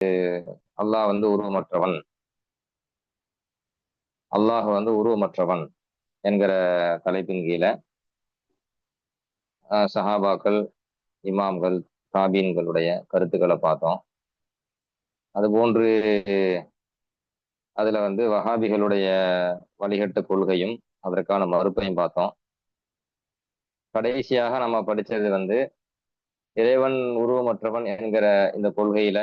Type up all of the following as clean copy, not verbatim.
அல்லாஹ் வந்து உருவமற்றவன், அல்லாஹ் வந்து உருவமற்றவன் என்கிற தலைப்பின் கீழே சஹாபாக்கள், இமாம்கள், தாபீன்களுடைய கருத்துக்களை பார்த்தோம். அதுபோன்று அதுல வந்து வஹாபிகளுடைய வழிகட்ட கொள்கையும் அதற்கான மறுப்பையும் பார்த்தோம். கடைசியாக நம்ம படிச்சது வந்து இறைவன் உருவமற்றவன் என்கிற இந்த கொள்கையில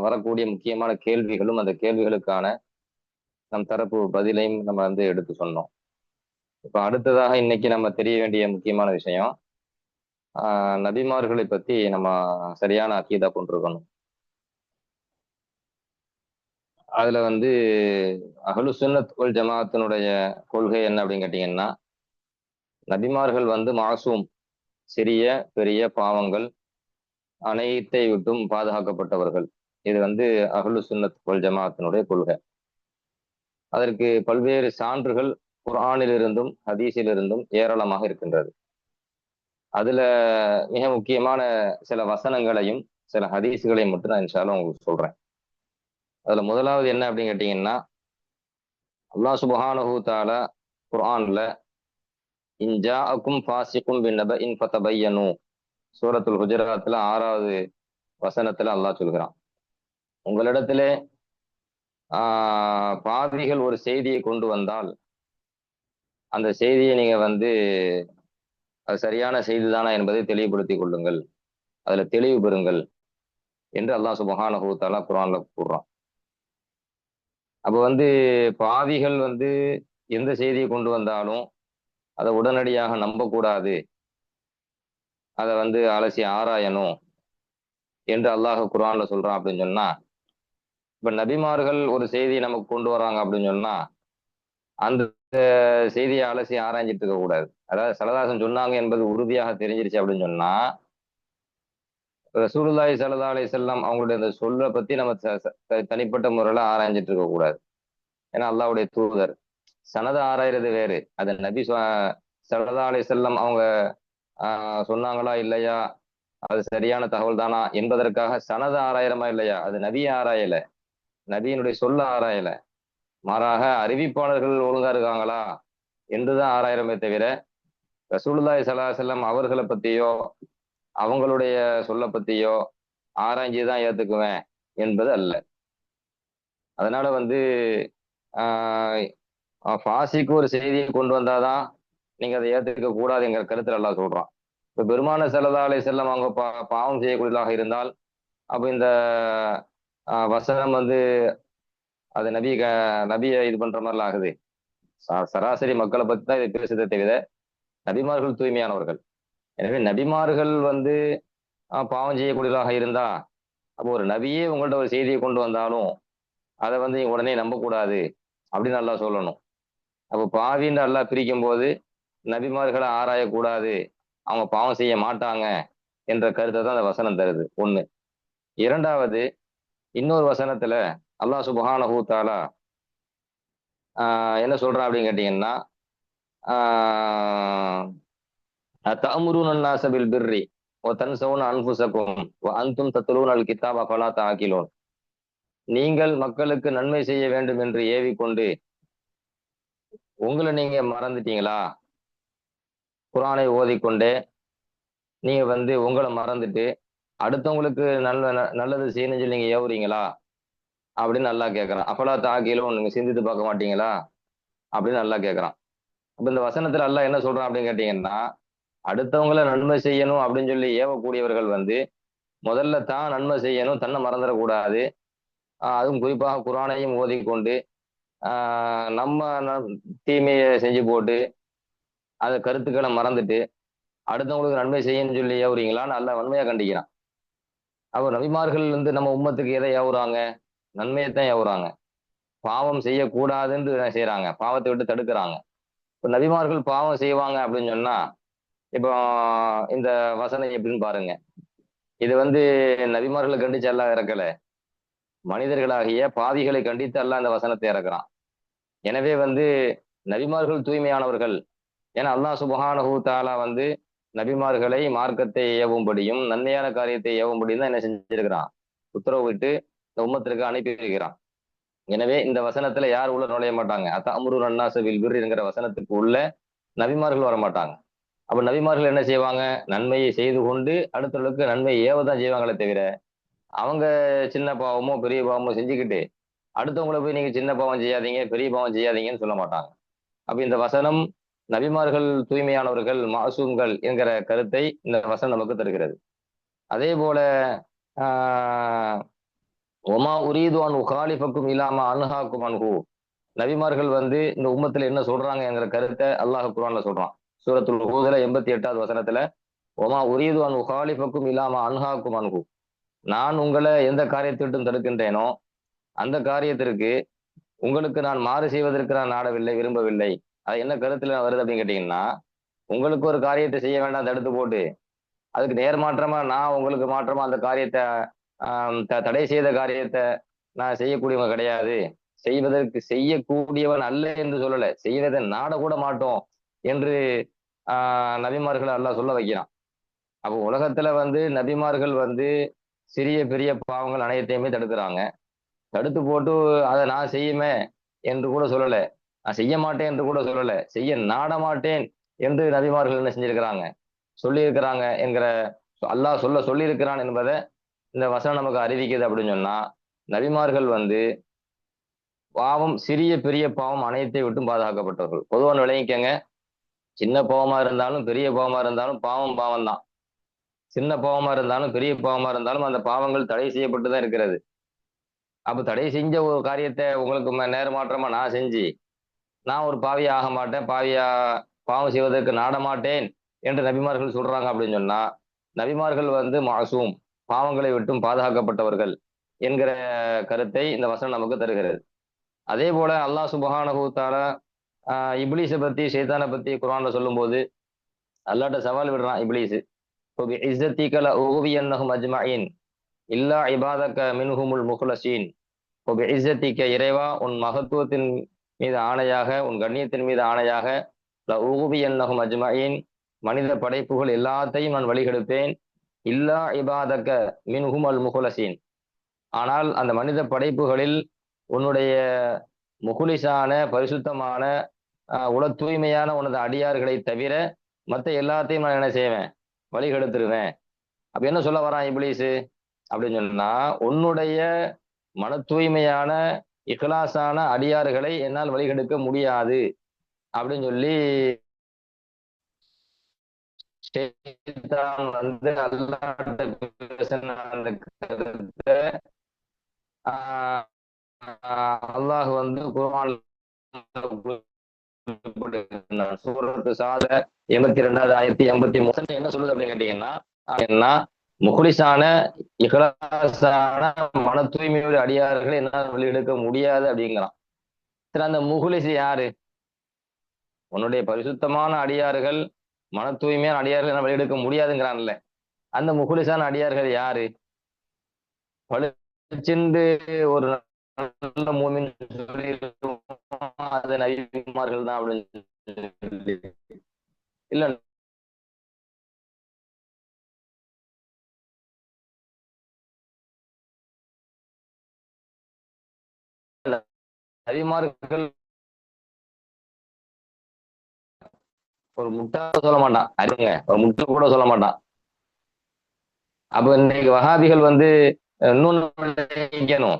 வரக்கூடிய முக்கியமான கேள்விகளும் அந்த கேள்விகளுக்கான நம் தரப்பு பதிலையும் நம்ம வந்து எடுத்து சொன்னோம். இப்ப அடுத்ததாக இன்னைக்கு நம்ம தெரிய வேண்டிய முக்கியமான விஷயம், நபிமார்களை பத்தி நம்ம சரியான அக்கீதா கொண்டிருக்கணும். அதுல வந்து அஹ்லு சுன்னத் வல் ஜமாஅத்தினுடைய கொள்கை என்ன அப்படின்னு கேட்டீங்கன்னா, நபிமார்கள் வந்து மாசூம், சிறிய பெரிய பாவங்கள் அனைத்தை விட்டும் பாதுகாக்கப்பட்டவர்கள். இது வந்து அஹ்லு சுன்னத் வல் ஜமாஅத்தினுடைய கொள்கை. அதற்கு பல்வேறு சான்றுகள் குர்ஆனிலிருந்தும் ஹதீஸிலிருந்தும் ஏராளமாக இருக்கின்றது. அதுல மிக முக்கியமான சில வசனங்களையும் சில ஹதீஸ்களையும் மட்டும் நான் இன்ஷா அல்லாஹ் உங்களுக்கு சொல்றேன். அதுல முதலாவது என்ன அப்படின்னு கேட்டீங்கன்னா, அல்லாஹ் சுப்ஹானஹு தஆலா குர்ஆன்ல இன் ஜாஅக்கும் ஃபாஸிகும் பின்னபஇன் ஃபதபையனு, சூரத்துல் ஹுஜராத்ல 6வது வசனத்துல அல்லாஹ் சொல்கிறான், உங்களிடத்திலே பாவிகள் ஒரு செய்தியை கொண்டு வந்தால் அந்த செய்தியை நீங்க வந்து அது சரியான செய்திதானா என்பதை தெளிவுபடுத்திக் கொள்ளுங்கள், அதுல தெளிவு பெறுங்கள் என்று அல்லாஹ் சுப்ஹானஹு தஆலா குர்ஆன்ல கூறுறான். அப்ப வந்து பாவிகள் வந்து எந்த செய்தியை கொண்டு வந்தாலும் அதை உடனடியாக நம்பக்கூடாது, அதை வந்து அலசி ஆராயணும் என்று அல்லாஹ் குர்ஆன்ல சொல்றான் அப்படின்னு சொன்னா, இப்ப நபிமார்கள் ஒரு செய்தியை நமக்கு கொண்டு வராங்க அப்படின்னு சொன்னா அந்த செய்தியை அலசி ஆராய்ஞ்சிட்டு இருக்க கூடாது. அதாவது சல்லல்லாஹு சொன்னாங்க என்பது உறுதியாக தெரிஞ்சிருச்சு அப்படின்னு சொன்னா, ரசூலுல்லாஹி ஸல்லல்லாஹு அலைஹி வஸல்லம் அவங்களுடைய அந்த சொல்லை பத்தி நம்ம தனிப்பட்ட முறையில ஆராய்ஞ்சிட்டு இருக்க கூடாது. ஏன்னா அல்லாஹ்வுடைய தூதர், சனத ஆராய்றது வேறு. அது நபி ஸல்லல்லாஹு அலைஹி வஸல்லம் அவங்க சொன்னாங்களா இல்லையா, அது சரியான தகவல் தானா என்பதற்காக சனத ஆராயிரமா இல்லையா, அது நபியை ஆராயல, நபியினுடைய சொல்ல ஆராயல, மாறாக அறிவிப்பாளர்கள் ஒழுங்கா இருக்காங்களா என்றுதான் ஆராயிரமே தவிர ரசூலுல்லாஹி ஸல்லல்லாஹு அலைஹி வஸல்லம் அவர்களை பத்தியோ அவங்களுடைய சொல்ல பத்தியோ ஆராய்ஞ்சுதான் ஏத்துக்குவேன் என்பது அல்ல. அதனால வந்து ஃபாசிக்கு ஒரு செய்தியை கொண்டு வந்தாதான் நீங்க அதை ஏத்துக்க கூடாதுங்கிற கருத்துல எல்லாம் சொல்றான். இப்ப பெருமான ஸல்லல்லாஹு அலைஹி வஸல்லம் அவங்க பாவம் செய்யக்கூடியதாக இருந்தால் அப்ப இந்த வசனம் வந்து அது நபியை இது பண்ற மாதிரிலாம் ஆகுது. சராசரி மக்களை பத்தி தான் இதை பேசுறதை தவிர நபிமார்கள் தூய்மையானவர்கள். எனவே நபிமார்கள் வந்து பாவம் செய்யக்கூடியதாக இருந்தா அப்போ ஒரு நபியே உங்கள்ட்ட ஒரு செய்தியை கொண்டு வந்தாலும் அதை வந்து நீங்க உடனே நம்பக்கூடாது அப்படின்னு நல்லா சொல்லணும். அப்போ பாவின்னு அல்லாஹ் பிரிக்கும் போது நபிமார்களை ஆராயக்கூடாது, அவங்க பாவம் செய்ய மாட்டாங்க என்ற கருத்தை தான் அந்த வசனம் தருது. ஒண்ணு. இரண்டாவது, இன்னொரு வசனத்துல அல்லாஹ் சுப்ஹானஹு தஆலா என்ன சொல்றான் அப்படின்னு கேட்டீங்கன்னா, தஅமுருன அன்னாஸ பில் பிர்ரி வ தன்சவுன அன்ஃபுஸக்கும் வ அன்தும் தத்லூனல் கிதாப ஃபலா தஅகிலூன், நீங்கள் மக்களுக்கு நன்மை செய்ய வேண்டும் என்று ஏவிக்கொண்டு உங்களை நீங்க மறந்துட்டீங்களா? குர்ஆனை ஓதிக்கொண்டே நீங்க வந்து உங்களை மறந்துட்டு அடுத்தவங்களுக்கு நல்லது செய்யணும்னு சொல்லி நீங்க ஏவுறீங்களா அப்படின்னு நல்லா கேட்கறான். அப்பலா தாக்கிலும் நீங்க சிந்தித்து பார்க்க மாட்டீங்களா அப்படின்னு நல்லா கேட்கறான். அப்ப இந்த வசனத்துல அல்லாஹ் என்ன சொல்றான் அப்படின்னு கேட்டீங்கன்னா, அடுத்தவங்களை நன்மை செய்யணும் அப்படின்னு சொல்லி ஏவக்கூடியவர்கள் வந்து முதல்ல தான் நன்மை செய்யணும், தன்னை மறந்துடக்கூடாது. அதுவும் குறிப்பாக குர்ஆனையும் ஓதிக்கொண்டு நம்ம தீமையை செஞ்சு போட்டு அந்த கருத்துக்களை மறந்துட்டு அடுத்தவங்களுக்கு நன்மை செய்யணும்னு சொல்லி ஏவுறீங்களான்னு அல்லாஹ் வன்மையா கண்டிக்கிறான். அப்போ நபிமார்கள் வந்து நம்ம உம்மத்துக்கு எதை ஏவுறாங்க? நன்மையைத்தான் ஏவுறாங்க. பாவம் செய்யக்கூடாதுன்னு செய்யறாங்க, பாவத்தை விட்டு தடுக்கிறாங்க. இப்போ நபிமார்கள் பாவம் செய்வாங்க அப்படின்னு சொன்னா இப்போ இந்த வசனம் எப்படின்னு பாருங்க. இது வந்து நபிமார்களை கண்டிச்சு அல்லாஹ் இறக்கல, மனிதர்களாகிய பாவிகளை கண்டித்து அல்லாஹ் இந்த வசனத்தை இறக்குறான். எனவே வந்து நபிமார்கள் தூய்மையானவர்கள். ஏன்னா அல்லாஹ் சுப்ஹானஹு தஆலா வந்து நபிமார்களை மார்க்கத்தை ஏவும்படியும் நன்மையான காரியத்தை ஏவும்படியும் தான் என்ன செஞ்சிருக்கிறான், உத்தரவிட்டு இந்த உம்மத்திற்கு அனுப்பி வைக்கிறான். எனவே இந்த வசனத்துல யார் உள்ள நுழைய மாட்டாங்க. அத்தஅமுருன அன்னாஸ பில் பிர்ரி என்கிற வசனத்துக்கு உள்ள நபிமார்கள் வர மாட்டாங்க. அப்ப நபிமார்கள் என்ன செய்வாங்க? நன்மையை செய்து கொண்டு அடுத்தவர்களுக்கு நன்மை ஏவதான் செய்வாங்களே தவிர, அவங்க சின்ன பாவமோ பெரிய பாவமோ செஞ்சுக்கிட்டு அடுத்தவங்களை போய் நீங்க சின்ன பாவம் செய்யாதீங்க, பெரிய பாவம் செய்யாதீங்கன்னு சொல்ல மாட்டாங்க. அப்ப இந்த வசனம் நபிமார்கள் தூய்மையானவர்கள், மாசூம்கள் என்கிற கருத்தை இந்த வசனம் நமக்கு தருகிறது. அதே போல ஆஹ் ஒமா உரீது அன் உகாலிஃபக்கும் இல்லாம அன்ஹாக்கும் அன்ஹு, நபிமார்கள் வந்து இந்த உம்மத்துல என்ன சொல்றாங்க என்கிற கருத்தை அல்லாஹ் குர்ஆன்ல சொல்றான். சூரத்துல் ஹூதுல 88வது வசனத்துல ஒமா உரீது அன் உகாலிஃபக்கும் இல்லாம அன்ஹாக்கும் அன்ஹு, நான் உங்களை எந்த காரியத்திட்டும் தடுக்கின்றேனோ அந்த காரியத்திற்கு உங்களுக்கு நான் மாறு செய்வதற்கு நான் நாடவில்லை, விரும்பவில்லை. அது என்ன கருத்துல வருது அப்படின்னு கேட்டீங்கன்னா, உங்களுக்கு ஒரு காரியத்தை செய்ய வேண்டாம் தடுத்து போட்டு அதுக்கு நேர்மாற்றமா நான் உங்களுக்கு மாற்றமா அந்த காரியத்தை தடை செய்த காரியத்தை நான் செய்யக்கூடியவன் கிடையாது, செய்யக்கூடியவன் அல்ல என்று சொல்லல, செய்வதை நாட கூட மாட்டோம் என்று நபிமார்களை அல்லாஹ் சொல்ல வைக்கிறான். அப்போ உலகத்துல வந்து நபிமார்கள் வந்து சிறிய பெரிய பாவங்கள் அனைத்தையுமே தடுக்கிறாங்க. தடுத்து போட்டு அதை நான் செய்யுமே என்று கூட சொல்லல, நான் செய்ய மாட்டேன் என்று கூட சொல்லல, செய்ய நாட மாட்டேன் என்று நபிமார்கள் என்ன செஞ்சிருக்கிறாங்க, சொல்லியிருக்கிறாங்க என்கிற அல்லாஹ் சொல்லியிருக்கிறான் என்பதை இந்த வசனம் நமக்கு அறிவிக்குது. அப்படின்னு சொன்னா நபிமார்கள் வந்து பாவம் சிறிய பெரிய பாவம் அனைத்தை விட்டும் பாதுகாக்கப்பட்டவர்கள். பொதுவான விளங்கிக்கங்க, சின்ன பாவமா இருந்தாலும் பெரிய பாவமா இருந்தாலும் பாவம் பாவம் தான். சின்ன பாவமா இருந்தாலும் பெரிய பாவமா இருந்தாலும் அந்த பாவங்கள் தடை செய்யப்பட்டு தான் இருக்கிறது. அப்ப தடை செஞ்ச ஒரு காரியத்தை உங்களுக்கு நேர்மாற்றமா நான் செஞ்சு நான் ஒரு பாவியா ஆக மாட்டேன், பாவம் செய்வதற்கு நாட மாட்டேன் என்று நபிமார்கள் சொல்றாங்க. அப்படின்னு சொன்னா நபிமார்கள் வந்து மாசூம், பாவங்களை விட்டும் பாதுகாக்கப்பட்டவர்கள் என்கிற கருத்தை இந்த வசனம் நமக்கு தருகிறது. அதே போல அல்லாஹ் சுப்ஹானஹு தஆலா இப்லீஸை பத்தி ஷைத்தானை பத்தி குர்ஆன்ல சொல்லும் போது அல்லாஹ்ட்ட சவால் விடுறான். இப்லீஸ் இஸ்ஸத்திக லஉவியன்னஹும் அஜ்மஈன் இல்லா இபாதக மின்ஹுமுல் முக்லஸீன், இஸ்ஸத்திக இறைவா உன் மகத்துவத்தின் மீது ஆணையாக, உன் கண்ணியத்தின் மீது ஆணையாக, லஉவியன்னஹும் அஜ்மஈன் மனித படைப்புகள் எல்லாத்தையும் நான் வழிகெடுப்பேன், இல்லா இபாதக மின்ஹும் அல் முக்லஸீன், ஆனால் அந்த மனித படைப்புகளில் உன்னுடைய முகுலிசான பரிசுத்தமான உல தூய்மையான உனது அடியார்களை தவிர மற்ற எல்லாத்தையும் நான் என்ன செய்வேன், வழிகெடுத்துருவேன். அப்ப என்ன சொல்ல வரான் இப்லீஸ் அப்படின்னு சொன்னா, உன்னுடைய மன தூய்மையான இஹ்லாஸான அடியார்களை என்னால் வழிகெடுக்க முடியாது அப்படின்னு சொல்லி வந்து அல்லாஹ்ட்ட பேசின அந்த கருத்தை அல்லாஹ் வந்து குர்ஆன்ல சூரத்து சாத 82வது ஆயத்தி 83 என்ன சொல்லுது அப்படின்னு கேட்டீங்கன்னா, என்ன முகுலிசான இஹ்லாஸான மன தூய்மையோட அடியார்களை என்னால் வெளியெடுக்க முடியாது அப்படிங்கிறான். சரி, அந்த முகுலிஸ் யாரு? உன்னுடைய பரிசுத்தமான அடியார்கள், மன தூய்மையான அடியார்கள் என்னால் வெளியெடுக்க முடியாதுங்கிறான்ல, அந்த முகுலிசான அடியார்கள் யாரு? பழிச்சென்று ஒரு நல்ல மூமின் அது நபிமார்கள் தான் அப்படின்னு இல்ல, நபிமார்கள் ஒரு முட்டா சொல்ல மாட்டான், அறிவுங்க ஒரு முட்டை கூட சொல்ல மாட்டான். அப்ப இன்னைக்கு வஹாபிகள் வந்து இன்னொன்னு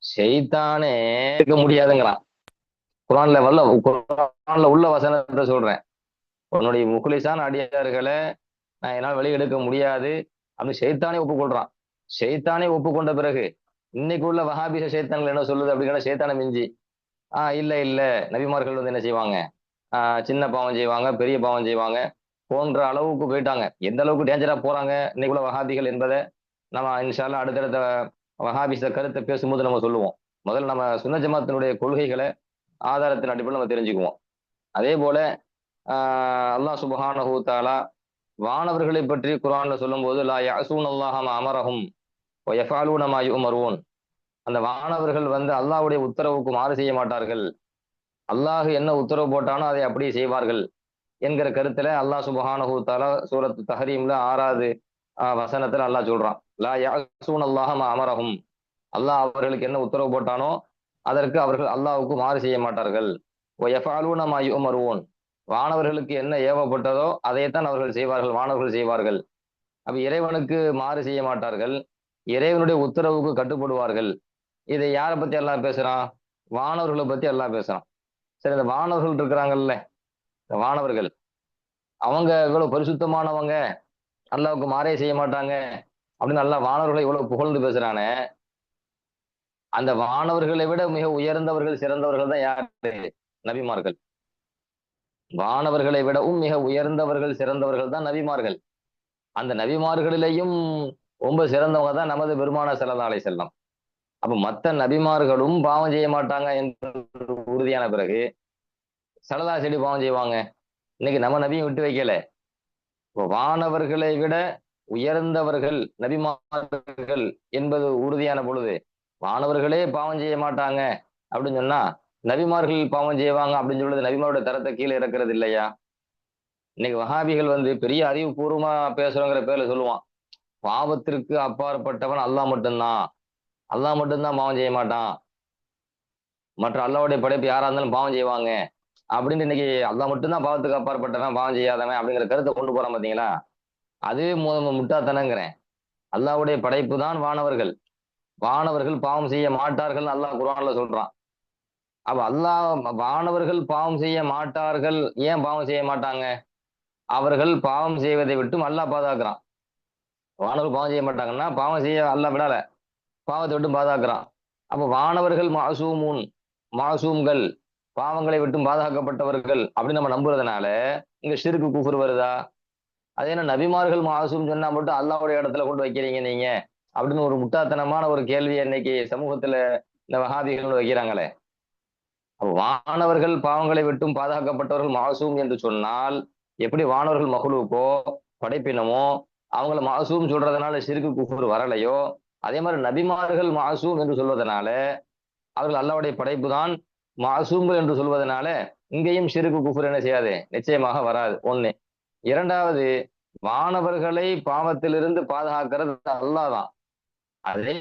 ஷைத்தானே இருக்க முடியாதுங்கிறான். குர்ஆன்ல உள்ள வசனத்தை சொல்றேன், உன்னுடைய முகுலிசான அடியார்களை நான் என்னால் வெளியெடுக்க முடியாது அப்படின்னு ஷைத்தானே ஒப்புக்கொள்றான். ஷைத்தானே ஒப்புக்கொண்ட பிறகு இன்னைக்கு உள்ள வஹாபிச ஷைத்தான்கள் என்ன சொல்லுது அப்படிங்கிற ஷைத்தானை மிஞ்சி இல்ல நபிமார்கள் வந்து என்ன செய்வாங்க, சின்ன பாவம் செய்வாங்க, பெரிய பாவம் செய்வாங்க போன்ற அளவுக்கு போயிட்டாங்க. எந்த அளவுக்கு டேஞ்சரா போறாங்க இன்னைக்குள்ள வஹாபிகள் என்பதை நம்ம இன்ஷா அல்லாஹ் அடுத்தடுத்த வஹாபிச கருத்தை பேசும்போது நம்ம சொல்லுவோம். முதல்ல நம்ம சுன்ன ஜமாத்தினுடைய கொள்கைகளை ஆதாரத்தின் அடிப்படையில் நம்ம தெரிஞ்சுக்குவோம். அதே போல அல்லாஹ் சுப்ஹானஹு தஆலா வானவர்களை பற்றி குர்ஆன்ல சொல்லும்போது லா யஅஸூனல்லாஹ மா அமரஹும் வ யஃபஅலூன மா யுமரூன், அந்த வானவர்கள் வந்து அல்லாஹ்வுடைய உத்தரவுக்கு மாறு செய்ய மாட்டார்கள், அல்லாஹ் என்ன உத்தரவு போட்டானோ அதை அப்படியே செய்வார்கள் என்கிற கருத்துல அல்லாஹ் சுப்ஹானஹு தஆலா சூரத்து தஹரீம்ல 6வது வசனத்துல அல்லாஹ் சொல்றான், லா யஅஸூன அல்லாஹ மா அமரஹும், அல்லாஹ் அவர்களுக்கு என்ன உத்தரவு போட்டானோ அதற்கு அவர்கள் அல்லாஹ்வுக்கு மாறு செய்ய மாட்டார்கள். வ யஃபஅலூன மா யுஅமரூன், வானவர்களுக்கு என்ன ஏவப்பட்டதோ அதைத்தான் அவர்கள் செய்வார்கள், வானவர்கள் செய்வார்கள். அப்ப இறைவனுக்கு மாறு செய்ய மாட்டார்கள், இறைவனுடைய உத்தரவுக்கு கட்டுப்படுவார்கள். இதை யாரை பத்தி அல்லாஹ் பேசுறான்? வானவர்களை பத்தி அல்லாஹ் பேசுறான். சரி, இந்த வானவர்கள் இருக்கிறாங்கல்ல, இந்த வானவர்கள் அவங்க இவ்வளவு பரிசுத்தமானவங்க, அல்லாஹ்வுக்கு மாறே செய்ய மாட்டாங்க அப்படின்னு அல்லாஹ் வானவர்களை இவ்வளவு புகழ்ந்து பேசுறானே, அந்த வானவர்களை விட மிக உயர்ந்தவர்கள் சிறந்தவர்கள் தான் யாரு? நபிமார்கள். வானவர்களை விடவும் மிக உயர்ந்தவர்கள் சிறந்தவர்கள் தான் நபிமார்கள். அந்த நபிமார்களிலேயும் ரொம்ப சிறந்தவங்க தான் நமது பெருமானார் ஸல்லல்லாஹு அலைஹி வஸல்லம். அப்ப மத்த நபிமார்களும் பாவம் செய்ய மாட்டாங்க என்று உறுதியான பிறகு ஸல்லல்லாஹு செடி பாவம் செய்வாங்க. இன்னைக்கு நம்ம நபியும் விட்டு வைக்கல. இப்போ வானவர்களை விட உயர்ந்தவர்கள் நபிமார்கள் என்பது உறுதியான பொழுது வானவர்களே பாவம் செய்ய மாட்டாங்க அப்படின்னு சொன்னா நபிமார்கள் பாவம் செய்வாங்க அப்படின்னு சொல்றது நபிமாரோட தரத்தை கீழே இறக்குறது இல்லையா? இன்னைக்கு வஹாபிகள் பெரிய அறிவுபூர்வமா பேசுறோங்கிற பேர்ல சொல்லுவான், பாவத்திற்கு அப்பாற்பட்டவன் அல்லாஹ் மட்டும்தான், அல்லாஹ் மட்டும்தான் பாவம் செய்ய மாட்டான், மற்ற அல்லாஹ்வுடைய படைப்பு யாரா இருந்தாலும் பாவம் செய்வாங்க அப்படின்னு இன்னைக்கு அல்லாஹ் மட்டும்தான் பாவத்துக்கு அப்பாற்பட்டவன் பாவம் செய்யாதவன் அப்படிங்கிற கருத்தை கொண்டு போறான் பாத்தீங்களா? அதுவே முட்டாத்தனங்கிறேன். அல்லாஹ்வுடைய படைப்பு தான் வானவர்கள், வானவர்கள் பாவம் செய்ய மாட்டார்கள் அல்லாஹ் குர்ஆன்ல சொல்றான். அப்ப அல்லாஹ் வானவர்கள் பாவம் செய்ய மாட்டார்கள், ஏன் பாவம் செய்ய மாட்டாங்க? அவர்கள் பாவம் செய்வதை விட்டும் அல்லாஹ் பாதுகாக்கிறான். வானவர்கள் பாவம் செய்ய மாட்டாங்கன்னா பாவம் செய்ய அல்லாஹ் விடல, பாவத்தை விட்டும் பாதுகாக்கிறான். அப்ப வானவர்கள் மாசூமுன், மாசூம்கள், பாவங்களை விட்டும் பாதுகாக்கப்பட்டவர்கள் அப்படின்னு நம்ம நம்புறதுனால இங்க ஷிர்கு குஃப்ர் வருதா? அதே என்ன நபிமார்கள் மாசூம் சொன்னா மட்டும் அல்லாஹ்வுடைய இடத்துல கொண்டு வைக்கிறீங்க நீங்க அப்படின்னு ஒரு முட்டாத்தனமான ஒரு கேள்வியை இன்னைக்கு சமூகத்துல இந்த வஹாபிகள் வைக்கிறாங்களே. அப்ப வானவர்கள் பாவங்களை விட்டும் பாதுகாக்கப்பட்டவர்கள் மாசூம் என்று சொன்னால் எப்படி வானவர்கள் மஹ்லூக்கோ படைப்பினமோ அவங்கள மாசூம் சொல்றதுனால ஷிர்கு குஃப்ர் வரலையோ, அதே மாதிரி நபிமார்கள் மாசூம் என்று சொல்வதனால அவர்கள் அல்லாஹ்வுடைய படைப்பு தான் மாசூம்கள் என்று சொல்வதனால இங்கேயும் ஷிர்கு குஃப்ர் என்ன செய்யாது, நிச்சயமாக வராது. ஒண்ணு. இரண்டாவது, வானவர்களை பாவத்திலிருந்து பாதுகாக்கிறது அல்லாஹ் தான். அதே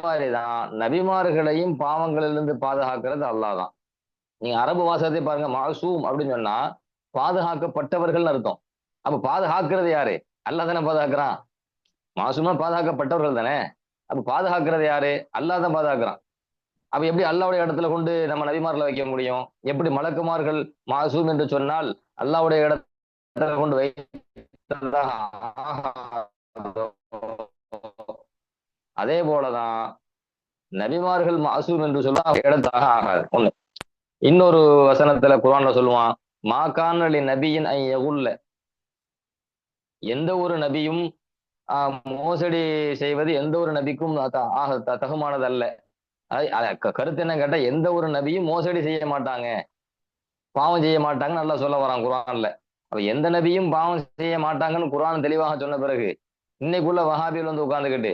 மாதிரிதான் நபிமார்களையும் பாவங்களிலிருந்து பாதுகாக்கிறது அல்லாஹ் தான். நீங்க அரபு வாசகத்தை பாருங்க, மாசூம் அப்படின்னு சொன்னா பாதுகாக்கப்பட்டவர்கள் அர்த்தம். அப்ப பாதுகாக்கிறது யாரு? அல்லாஹ் தானே பாதுகாக்கிறான். மாசூமா பாதுகாக்கப்பட்டவர்கள் தானே. அப்ப பாதுகாக்கிறது யாரு? அல்லாஹ் தான் பாதுகாக்கிறான். அப்ப எப்படி அல்லாஹ்வுடைய இடத்துல கொண்டு நம்ம நபிமார்களை வைக்க முடியும்? எப்படி மலக்குமார்கள் மாசூம் என்று சொன்னால் அல்லாஹ்வுடைய இடத்துல கொண்டு வைத்ததாக ஆகாதோ, அதே போலதான் நபிமார்கள் மாசூம் என்று சொல்ல இடத்தாக ஆகாது. ஒண்ணு. இன்னொரு வசனத்துல குர்ஆன்ல சொல்லுவான், மாகானலி நபியின் ஐயகுல்ல, எந்த ஒரு நபியும் மோசடி செய்வது எந்த ஒரு நபிக்கும் தகுமானது அல்ல. கருத்து என்ன கேட்டா எந்த ஒரு நபியும் மோசடி செய்ய மாட்டாங்க, பாவம் செய்ய மாட்டாங்கன்னு நல்லா சொல்ல வரான் குர்ஆன்ல. அப்ப எந்த நபியும் பாவம் செய்ய மாட்டாங்கன்னு குர்ஆன் தெளிவாக சொன்ன பிறகு இன்னைக்குள்ள வஹாபிகள் உட்கார்ந்துகிட்டு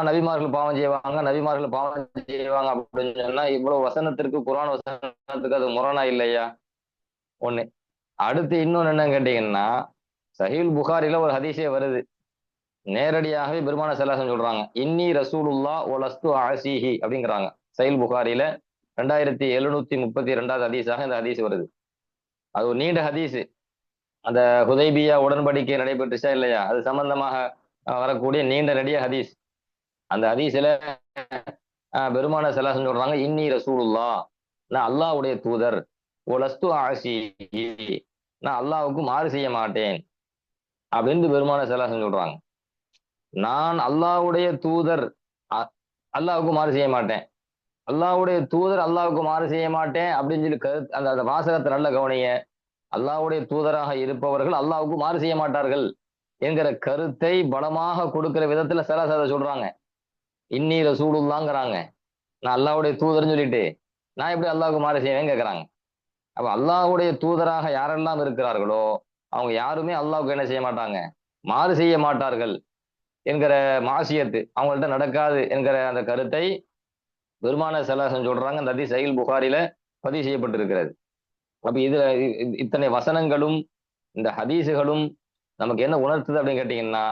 நபிமார்கள் பாவம் செய்வாங்க, நபிமார்கள் பாவம் செய்வாங்க அப்படின்னு சொன்னா இவ்வளவு வசனத்திற்கு குர்ஆன் வசனத்துக்கு அது முரணா இல்லையா? ஒண்ணு. அடுத்து இன்னொன்னு என்ன கேட்டீங்கன்னா, சஹீல் புகாரில ஒரு ஹதீஸே வருது, நேரடியாகவே பெருமான ஸல்லல்லாஹு சொல்றாங்க, இன்னி ரசூலுல்லாஹ் வ லஸ்து ஆசிஹி அப்படிங்கிறாங்க. சஹீல் புகாரில 2732வது ஹதீஸாக இந்த ஹதீஸ் வருது. அது ஒரு நீண்ட ஹதீஸ். அந்த ஹுதைபியா உடன்படிக்கை நடைபெற்றுச்சா இல்லையா அது சம்பந்தமாக வரக்கூடிய நீண்ட நெடிய ஹதீஸ். அந்த ஹதீஸ்ல பெருமான ஸல்லல்லாஹு சொல்றாங்க, இன்னி ரசூலுல்லாஹ், நான் அல்லாஹ்வுடைய தூதர், ஒலஸ்து ஆசிஹி, நான் அல்லாஹ்வுக்கு மாறு செய்ய மாட்டேன் அப்படின்னு பெருமான ஸல்லல்லாஹு சொல்றாங்க. நான் அல்லாஹ்வுடைய தூதர், அல்லாஹ்வுக்கு மாறு செய்ய மாட்டேன், அல்லாஹ்வுடைய தூதர் அல்லாஹ்வுக்கு மாறு செய்ய மாட்டேன் அப்படின்னு சொல்லி கருத்து அந்த வாசகத்தை நல்ல கவனிங்க. அல்லாஹ்வுடைய தூதராக இருப்பவர்கள் அல்லாஹ்வுக்கு மாறு செய்ய மாட்டார்கள் என்கிற கருத்தை பலமாக கொடுக்கிற விதத்துல ஸல்லல்லாஹு சொல்றாங்க. இன்னி ரசூலுல்லாஹ்ங்கறாங்க, நான் அல்லாஹ்வுடைய தூதர்னு சொல்லிட்டு நான் எப்படி அல்லாஹ்வுக்கு மாறு செய்வேன்னு கேட்கறாங்க. அப்ப அல்லாஹ்வுடைய தூதராக யாரெல்லாம் இருக்கிறார்களோ அவங்க யாருமே அல்லாஹ்வுக்கு என்ன செய்ய மாட்டாங்க, மாறு செய்ய மாட்டார்கள் என்கிற மாசியத்து அவங்கள்ட்ட நடக்காது என்கிற அந்த கருத்தை பெருமான ஸல்லல்லாஹு சொல்றாங்க. இந்த ஹதீஸ் சஹீல் புகாரில பதிவு செய்யப்பட்டிருக்கிறது. அப்ப இதுல இத்தனை வசனங்களும் இந்த ஹதீஸுகளும் நமக்கு என்ன உணர்த்துது அப்படின்னு கேட்டீங்கன்னா,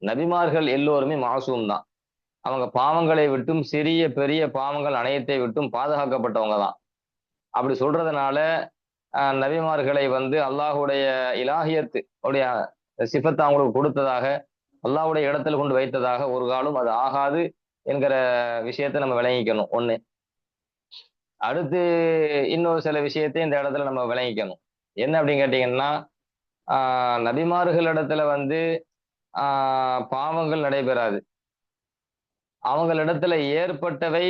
நபிமார்கள் எல்லோருமே மாசூம் தான். அவங்க பாவங்களை விட்டும் சிறிய பெரிய பாவங்கள் அனைத்தை விட்டும் பாதுகாக்கப்பட்டவங்க தான். அப்படி சொல்றதுனால நபிமார்களை வந்து அல்லாஹுடைய இலாஹியத்து உடைய சிஃபத்தை அவங்களுக்கு கொடுத்ததாக, அல்லாஹ்வுடைய இடத்துல கொண்டு வைத்ததாக ஒரு காலம் அது ஆகாது என்கிற விஷயத்தை நம்ம விளங்கிக்கணும் ஒண்ணு. அடுத்து இன்னொரு சில விஷயத்தை இந்த இடத்துல நம்ம விளங்கிக்கணும். என்ன அப்படின்னு கேட்டீங்கன்னா, நபிமார்களிடத்துல வந்து பாவங்கள் நடைபெறாது. அவங்களிடத்துல ஏற்பட்டவை,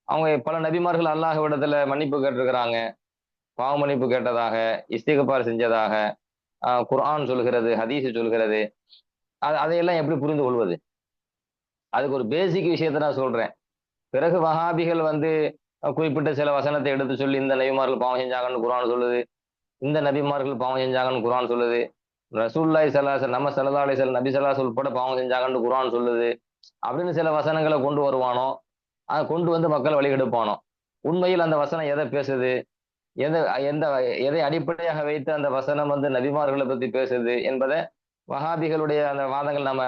அவங்க பல நபிமார்கள் அல்லாஹ்விடத்துல மன்னிப்பு கேட்டிருக்கிறாங்க. பாவ மன்னிப்பு கேட்டதாக, இஸ்திக்பார் செஞ்சதாக குர்ஆன் சொல்கிறது, ஹதீஸ் சொல்கிறது. அதையெல்லாம் எப்படி புரிந்து கொள்வது? அதுக்கு ஒரு பேசிக் விஷயத்த நான் சொல்றேன். பிறகு வஹாபிகள் வந்து குறிப்பிட்ட சில வசனத்தை எடுத்து சொல்லி இந்த நபிமார்கள் பாவம் செஞ்சாங்கன்னு குர்ஆன் சொல்லுது. இந்த நபிமார்கள் பாவம் செஞ்சாங்கன்னு குர்ஆன் சொல்லுது. ரசூலுல்லாஹி ஸல்லல்லாஹு அலைஹி வஸல்லம், நம்ம ஸல்லல்லாஹு அலைஹி வஸல்லம், நபி ஸல்லல்லாஹு அலைஹி வஸல்லம் உட்பட பாவம் செஞ்சாங்கன்னு குர்ஆன் சொல்லுது. அப்படின்னு சில வசனங்களை கொண்டு வருவானோ, அதை கொண்டு வந்து மக்கள் வழிகெடுப்பானோ. உண்மையில் அந்த வசனம் எதை பேசுது? எதை எந்த எதை அடிப்படையாக வைத்து அந்த வசனம் வந்து நபிமார்களை பத்தி பேசுது என்பதை வஹாபிகளுடைய அந்த வாதங்கள் நம்ம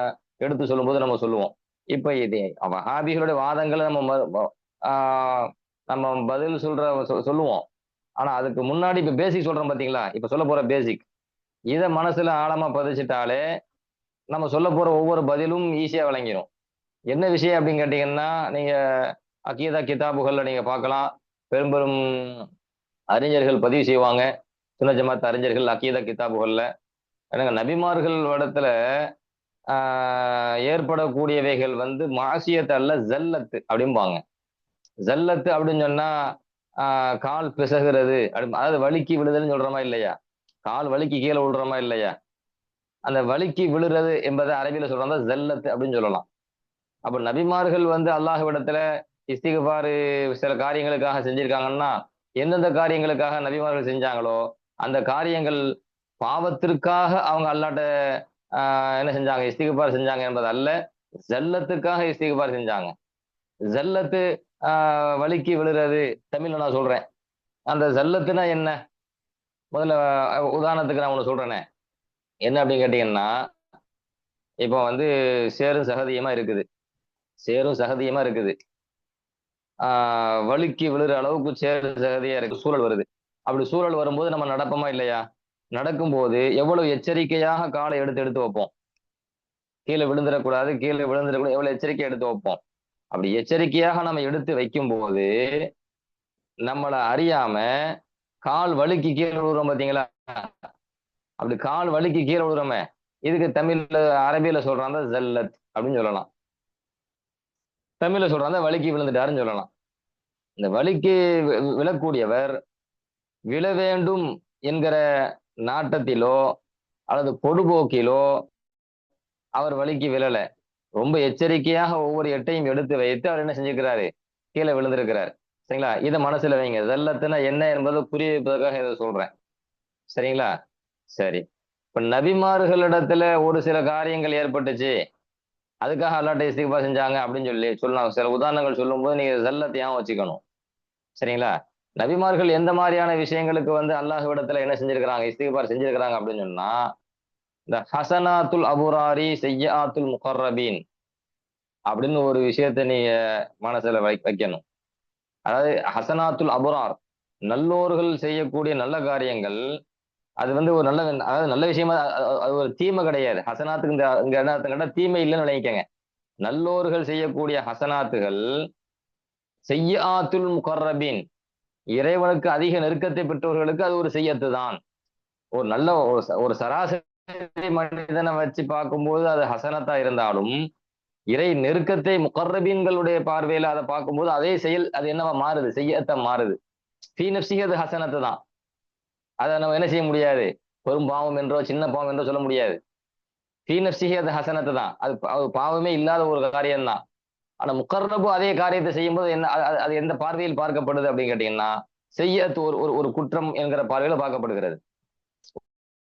எடுத்து சொல்லும்போது நம்ம சொல்லுவோம். இப்ப இது வஹாபிகளுடைய வாதங்களை ஆஹ் நம்ம பதில் சொல்லுவோம். ஆனா அதுக்கு முன்னாடி இப்ப பேசிக் சொல்றோம் பாத்தீங்களா? இப்ப சொல்ல போற பேசிக் இதை மனசுல ஆழமா பதிச்சுட்டாலே நம்ம சொல்ல போற ஒவ்வொரு பதிலும் ஈஸியா விளங்கிடும். என்ன விஷயம் அப்படின்னு கேட்டீங்கன்னா, நீங்க அக்கீதா கிதாபுகள்ல நீங்க பார்க்கலாம். பெரும்பெரும் அறிஞர்கள் பதிவு செய்வாங்க. சுன்ன ஜமாத் அறிஞர்கள் அக்கீதா கிதாபுகள்ல எனக்கு நபிமார்கள் இடத்துல ஏற்படக்கூடியவைகள் வந்து மாசியத் அல்ல ஜல்லத்து அப்படிம்பாங்க. ஜல்லத்து அப்படின்னு சொன்னா கால் பிசகுறது, அதாவது வலிக்கு விழுதல்னு சொல்றோமா இல்லையா? கால் வலிக்கு கீழே விழுறோமா இல்லையா? அந்த வலிக்கு விழுறது என்பதை அரபியில சொல்றாங்க ஜல்லத்து அப்படின்னு சொல்லலாம். அப்ப நபிமார்கள் வந்து அல்லாஹ்விடத்துல இஸ்திக்பாரு சில காரியங்களுக்காக செஞ்சிருக்காங்கன்னா, எந்தெந்த காரியங்களுக்காக நபிமார்கள் செஞ்சாங்களோ அந்த காரியங்கள் பாவத்திற்காக அவங்க அல்லாட்ட என்ன செஞ்சாங்க? இஸ்திக்பார் செஞ்சாங்க என்பது அல்ல, ஜல்லத்துக்காக இஸ்திக்பார் செஞ்சாங்க. ஜல்லத்து வலிக்கு விழுறது தமிழ்ல நான் சொல்றேன். அந்த ஜல்லத்துனா என்ன? முதல்ல உதாரணத்துக்கு நான் ஒண்ணு சொல்றேனே. என்ன அப்படின்னு கேட்டீங்கன்னா, இப்போ வந்து சேரும் சகதியமா இருக்குது. சேரும் சகதியமா இருக்குது. வழுக்கி விழுற அளவுக்கு சேரு சகதியா இருக்கு, சூழல் வருது. அப்படி சூழல் வரும்போது நம்ம நடப்போமா இல்லையா? நடக்கும்போது எவ்வளவு எச்சரிக்கையாக காலை எடுத்து எடுத்து வைப்போம். கீழே விழுந்துடக்கூடாது, கீழே விழுந்துடக்கூடாது, எவ்வளவு எச்சரிக்கை எடுத்து வைப்போம். அப்படி எச்சரிக்கையாக நம்ம எடுத்து வைக்கும் போது நம்மளை அறியாம கால் வழுக்கி கீழே விழுறோம் பாத்தீங்களா? அப்படி கால் வழுக்கி கீழே விழுறோமே, இதுக்கு தமிழ்ல அரபியில சொல்றாங்க ஜல்லத் அப்படின்னு சொல்லலாம். தமிழ்ல சொல்றாங்க வழுக்கி விழுந்துட்டாருன்னு சொல்லலாம். இந்த வலிக்கு விழக்கூடியவர் விழ வேண்டும் என்கிற நாட்டத்திலோ அல்லது பொடுபோக்கிலோ அவர் வலிக்கு விழல. ரொம்ப எச்சரிக்கையாக ஒவ்வொரு எட்டையும் எடுத்து வைத்து அவர் என்ன செஞ்சிருக்கிறாரு? கீழே விழுந்திருக்கிறார். சரிங்களா? இதை மனசுல வைங்க. ஜல்லத்துனா என்ன என்பதை புரிய வைப்பதற்காக இதை சொல்றேன். சரிங்களா? சரி. இப்ப நபிமார்களிடத்துல ஒரு சில காரியங்கள் ஏற்பட்டுச்சு, அதுக்காக அல்லாட்ட இஸ்திக்பார் செஞ்சாங்க அப்படின்னு சொல்லலாம். சில உதாரணங்கள் சொல்லும் போது நீங்க ஜல்லத்தையும் வச்சுக்கணும். சரிங்களா? நபிமார்கள் எந்த மாதிரியான விஷயங்களுக்கு வந்து அல்லாஹ்விடத்துல என்ன செஞ்சிருக்கிறாங்க? இஸ்திக்பார் செஞ்சிருக்கிறாங்க அப்படின்னு சொன்னா, இந்த ஹசனாத்துல் அபுராரி செய்யாத்துல் முகர்ரபீன் அப்படின்னு ஒரு விஷயத்தை நீங்க மனசுல வைக்கணும். அதாவது ஹசனாத்துல் அபுரார், நல்லோர்கள் செய்யக்கூடிய நல்ல காரியங்கள், அது வந்து ஒரு நல்ல, அதாவது நல்ல விஷயமா, அது ஒரு தீமை கிடையாது. ஹசனாத்துக்கு இங்க என்ன அர்த்தம் கேட்டா தீமை இல்லைன்னு நினைக்கங்க. நல்லோர்கள் செய்யக்கூடிய ஹசனாத்துகள் செய்யாத்துல் முகர்ரபீன், இறைவனுக்கு அதிக நெருக்கத்தை பெற்றவர்களுக்கு அது ஒரு செய்யத்து தான். ஒரு நல்ல ஒரு சராசரி மனிதனை வச்சு பார்க்கும்போது அது ஹசனத்தா இருந்தாலும், இறை நெருக்கத்தை முகர்ரபீன்களுடைய பார்வையில அதை பார்க்கும்போது அதே செயல் அது என்னவா மாறுது? செய்யத்த மாறுது. ஃபீ நஃப்ஸிஹி அது ஹசனத்து தான். அதை நம்ம என்ன செய்ய முடியாது? பெரும் பாவம் என்றோ சின்ன பாவம் என்றோ சொல்ல முடியாது. ஃபீ நஃப்ஸிஹி அது ஹசனத்து தான். அது பாவமே இல்லாத ஒரு காரியம் தான். ஆனா முகர்ரபு அதே காரியத்தை செய்யும்போது என்ன, அது எந்த பார்வையில் பார்க்கப்படுது அப்படின்னு கேட்டீங்கன்னா, செய்யத்து ஒரு ஒரு குற்றம் என்கிற பார்வையில பார்க்கப்படுகிறது,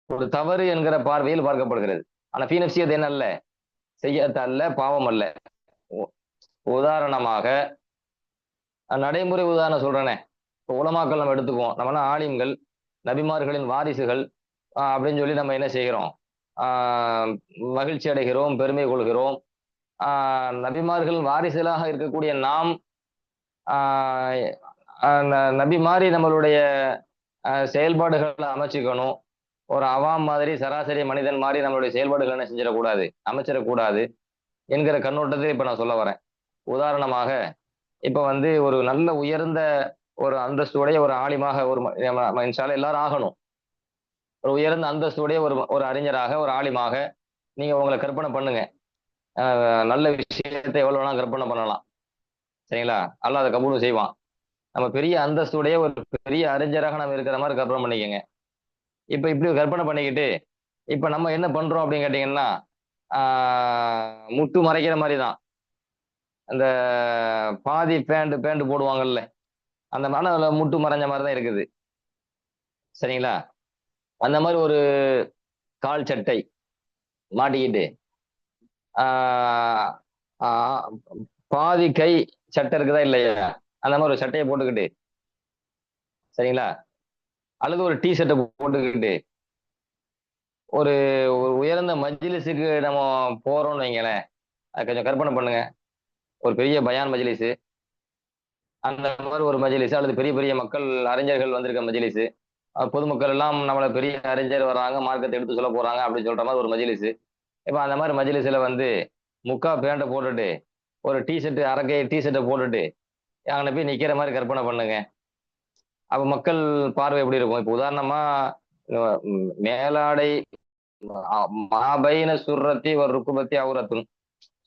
ஒரு தவறு என்கிற பார்வையில் பார்க்கப்படுகிறது. ஆனா ஃபீ நஃப்ஸி அது என்ன அல்ல? செய்யத்து அல்ல, பாவம் அல்ல. உதாரணமாக நடைமுறை உதாரணம் சொல்றேனே. இப்போ உலமாக்கள் நம்ம எடுத்துக்குவோம். நம்மலாம் ஆலிம்கள், நபிமார்களின் வாரிசுகள் அப்படின்னு சொல்லி நம்ம என்ன செய்கிறோம்? ஆஹ் மகிழ்ச்சி அடைகிறோம், பெருமை கொள்கிறோம். நபிமார்கள் வாரிசுகளாக இருக்கக்கூடிய நாம் ஆஹ் நபி மாதிரி நம்மளுடைய செயல்பாடுகளை அமைச்சுக்கணும். ஒரு அவாம் மாதிரி சராசரி மனிதன் மாதிரி நம்மளுடைய செயல்பாடுகள் என்ன செஞ்சிடக்கூடாது, அமைச்சிடக்கூடாது என்கிற கண்ணோட்டத்தில் இப்ப நான் சொல்ல வரேன். உதாரணமாக இப்ப வந்து ஒரு நல்ல உயர்ந்த ஒரு அந்தஸ்துடைய ஒரு ஆலிமாக ஒரு இன்ஷால்ல எல்லாரும் ஆகணும். ஒரு உயர்ந்த அந்தஸ்துடைய ஒரு ஒரு அறிஞராக ஒரு ஆலிமாக நீங்க உங்களை கற்பனை பண்ணுங்க. நல்ல விஷயத்தை எவ்வளவு வேணா கற்பனை பண்ணலாம். சரிங்களா? அல்லாஹ் அதை கபூலும் செய்வான். நம்ம பெரிய அந்தஸ்துடைய ஒரு பெரிய அறிஞராக நம்ம இருக்கிற மாதிரி கற்பனை பண்ணிக்கோங்க. இப்ப இப்படி கற்பனை பண்ணிக்கிட்டு இப்ப நம்ம என்ன பண்றோம் அப்படின்னு கேட்டீங்கன்னா முட்டு மறைக்கிற மாதிரி தான். அந்த பாதி பேண்ட் போடுவாங்கல்ல, அந்த மாதிரி அதுல முட்டு மறைஞ்ச மாதிரி தான் இருக்குது. சரிங்களா? அந்த மாதிரி ஒரு கால் சட்டை மாட்டிக்கிட்டு ஆஹ் ஆஹ் பாதி கை சட்டை இருக்குதா இல்லையா, அந்த மாதிரி ஒரு சட்டையை போட்டுக்கிட்டு, சரிங்களா, அல்லது ஒரு டி ஷர்ட்டை போட்டுக்கிட்டு ஒரு ஒரு உயர்ந்த மஜ்லிஸுக்கு நம்ம போறோம்னு வைங்களேன். அது கொஞ்சம் கற்பனை பண்ணுங்க. ஒரு பெரிய பயான் மஜ்லிஸ், அந்த மாதிரி ஒரு மஜ்லிஸ், அல்லது பெரிய பெரிய மக்கள் அறிஞர்கள் வந்திருக்க மஜ்லிஸ், பொதுமக்கள் எல்லாம் நம்மள பெரிய அறிஞர் வர்றாங்க, மார்க்கத்தை எடுத்து சொல்ல போறாங்க அப்படின்னு சொல்ற மாதிரி ஒரு மஜ்லிஸ். இப்ப அந்த மாதிரி மஜ்லிஸ்ல வந்து முக்கா பேண்ட்டை போட்டுட்டு ஒரு டி ஷர்ட் அரக்கை டி ஷர்ட்டை போட்டுட்டு அங்கே போய் நிக்கிற மாதிரி கற்பனை பண்ணுங்க. அப்ப மக்கள் பார்வை எப்படி இருக்கும்? இப்ப உதாரணமா மேலாடை மாபைன சுர்ரத்தி ஒரு ருக்குபத்தி அவுரத்துன்,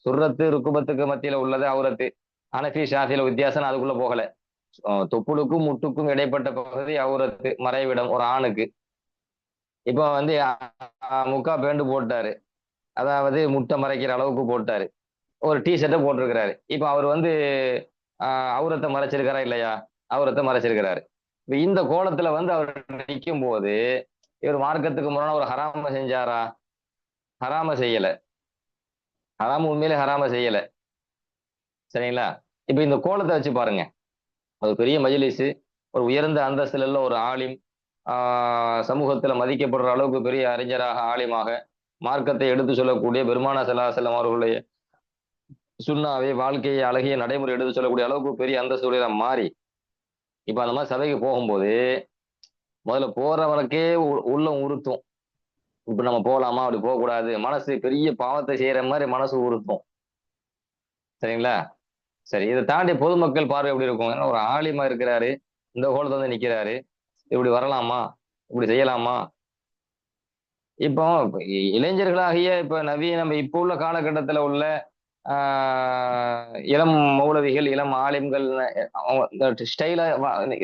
சுர்ரத்து ருக்குபத்துக்கு மத்தியில உள்ளது அவுரத்து. அனஃபி ஷாஃபில வித்தியாசம் அதுக்குள்ள போகல. தொப்புளுக்கும் முட்டுக்கும் இடைப்பட்ட பகுதி அவுரத்து, மறைவிடம் ஒரு ஆணுக்கு. இப்போ வந்து முக்கா பேண்டு போட்டாரு, அதாவது முட்டை மறைக்கிற அளவுக்கு போட்டாரு, ஒரு டி ஷர்ட்டை போட்டிருக்கிறாரு. இப்ப அவர் வந்து அவுரத்தை மறைச்சிருக்காரா இல்லையா? அவுரத்தை மறைச்சிருக்கிறாரு. இப்ப இந்த கோலத்துல வந்து அவர் நிற்கும் போது இவர் மார்க்கத்துக்கு முரணா ஒரு ஹராம செஞ்சாரா? ஹராம செய்யல. ஹராம உண்மையிலே ஹராம செய்யல. சரிங்களா? இப்ப இந்த கோலத்தை வச்சு பாருங்க. ஒரு பெரிய மஜ்லிஸ், ஒரு உயர்ந்த அந்தஸ்துல உள்ள ஒரு ஆலிம், சமூகத்துல மதிக்கப்படுற அளவுக்கு பெரிய அறிஞராக ஆலிமாக மார்க்கத்தை எடுத்து சொல்லக்கூடிய பெருமானா ஸல்லல்லாஹு அலைஹி வஸல்லம் அவர்களுடைய சுண்ணாவை வாழ்க்கையை அழகிய நடைமுறை எடுத்து சொல்லக்கூடிய அளவுக்கு பெரிய அந்தஸ்துடைய மாறி இப்ப அந்த மாதிரி சபைக்கு போகும்போது முதல்ல போறவனுக்கே உள்ளம் உறுத்தும். இப்ப நம்ம போகலாமா, அப்படி போகக்கூடாது, மனசு பெரிய பாவத்தை செய்யற மாதிரி மனசு உறுத்தும். சரிங்களா? சரி, இதை தாண்டி பொதுமக்கள் பார்வை எப்படி இருக்கும்? ஏன்னா ஒரு ஆலிமா இருக்கிறாரு, இந்த கோலத்தை வந்து நிக்கிறாரு, இப்படி வரலாமா, இப்படி செய்யலாமா? இப்போ இளைஞர்களாகிய இப்ப நம்ம இப்போ உள்ள காலகட்டத்துல உள்ள இளம் மௌலவிகள், இளம் ஆலிம்கள், அவங்க ஸ்டைலா